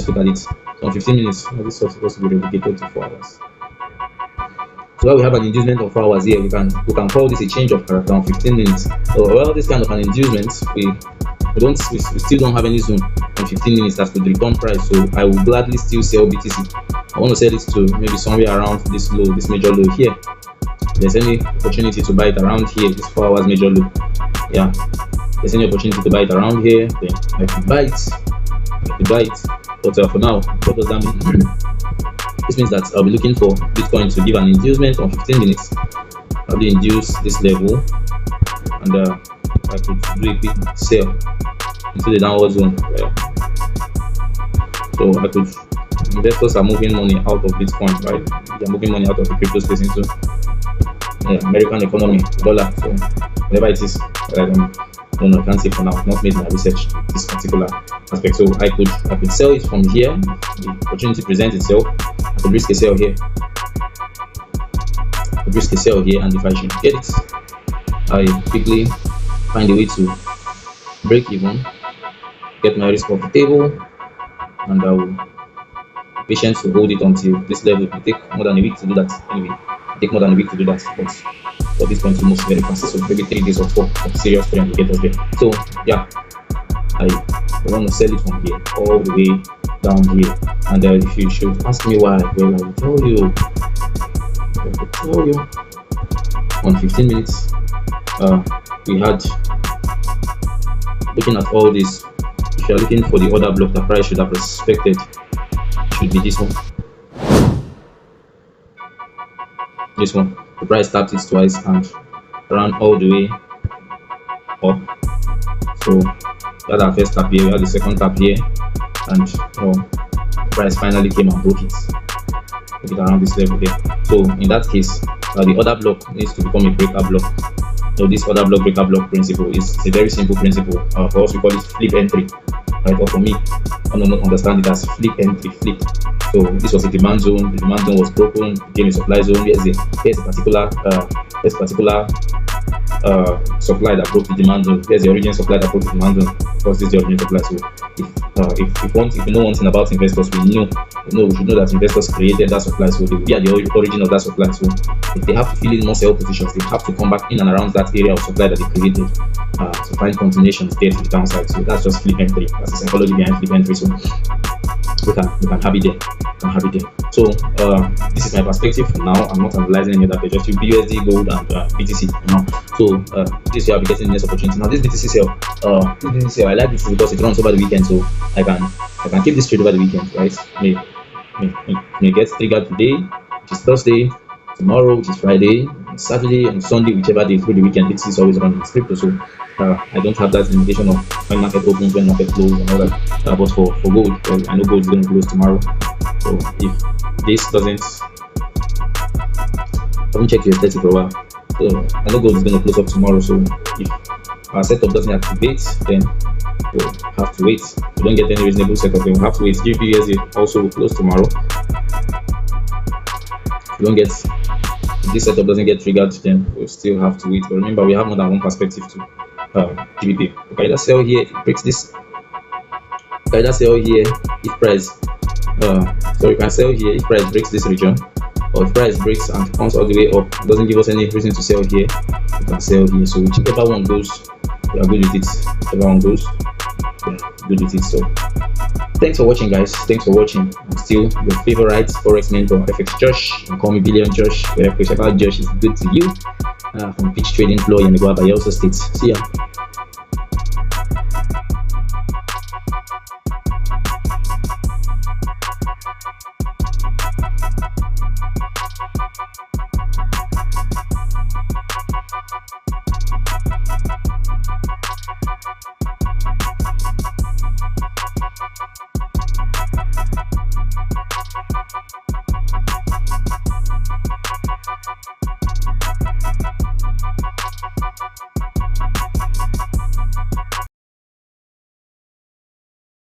look at it. So on 15 minutes, this is supposed to be replicated to 4 hours. So while we have an inducement of 4 hours here, we can call this a change of character on 15 minutes. So well, this kind of an inducement, we still don't have any zone on 15 minutes that could return price. So I will gladly still sell BTC. I want to sell this to maybe somewhere around this low, this major low here. If there's any opportunity to buy it around here, this 4 hours major low. Yeah, if there's any opportunity to buy it around here, then I can buy it. But for now, what does that mean? This means that I'll be looking for Bitcoin to give an inducement on 15 minutes. I'll be induce this level, and I could do a quick sell into the downward zone. So I could. Investors are moving money out of Bitcoin, right? They're moving money out of the crypto space into American economy, dollar. So whatever it is, I can't say for now. I've not made my research this particular aspect. So I could sell it from here. The opportunity presents itself. I could risk a sell here. And if I should get it, I quickly find a way to break even, get my risk off the table, and I will be patient to hold it until this level. It will take more than a week to do that. Anyway, but for this point to move very fast. So maybe 3 days or 4 of serious trend will get us there. So yeah, I want to sell it from here all the way down here. And if you should ask me why, well, I will tell you. On 15 minutes, we had, looking at all this, if you are looking for the order block, the price should have respected, should be this one. The price tapped it twice and ran all the way up. So we had our first tap here, we had the second tap here, and the price finally came and broke it around this level here. So in that case, the order block needs to become a breaker block. So this order block breaker block principle is a very simple principle. For us, we call it flip entry, right? Or for me, I don't understand it as flip entry, flip. So this was a demand zone. The demand zone was broken, became a supply zone. Here's a particular supply that broke the demand zone. Here's the origin supply that broke the demand zone. Of course, this is the origin supply. So if you know one thing about investors, we should know that investors created that supply. So they will be at the origin of that supply. So if they have to fill in more sell positions, they have to come back in and around that area of supply that they created to find continuations there to the downside. So that's just flip entry. That's the psychology behind flip entry. So we can have it there. So this is my perspective for now. I'm not analyzing any other page, just BUSD, gold, and BTC. So this year I'll be getting the next opportunity. Now this BTC sale, I like this because it runs over the weekend, so I can keep this trade over the weekend, right? May get triggered today, which is Thursday, tomorrow, which is Friday, Saturday, and Sunday, whichever day through the weekend. BTC is always running its crypto, so I don't have that limitation of when market opens, when market closes, and all that. But for gold, well, I know gold is going to close tomorrow. So if this doesn't, I haven't checked the aesthetic for a while. So I know gold is going to close up tomorrow. So if our setup doesn't activate, then we'll have to wait. We don't get any reasonable setup, then we'll have to wait. GBSD also will close tomorrow. If this setup doesn't get triggered, then we'll still have to wait. But remember, we have more than one perspective to GBP. Okay, let's sell here. If it breaks this, okay, let's sell here. If price, so you can sell here if price breaks this region, or if price breaks and comes all the way up, doesn't give us any reason to sell here, you can sell here. So whichever one goes, we are good with it. Whichever one goes, we are good with it. So thanks for watching, guys. Thanks for watching. I'm still your favorite forex mentor, FX Josh. You can call me Billion Josh. Whichever Josh is good to you. From Pitch Trading Floor in Bayelsa State. See ya.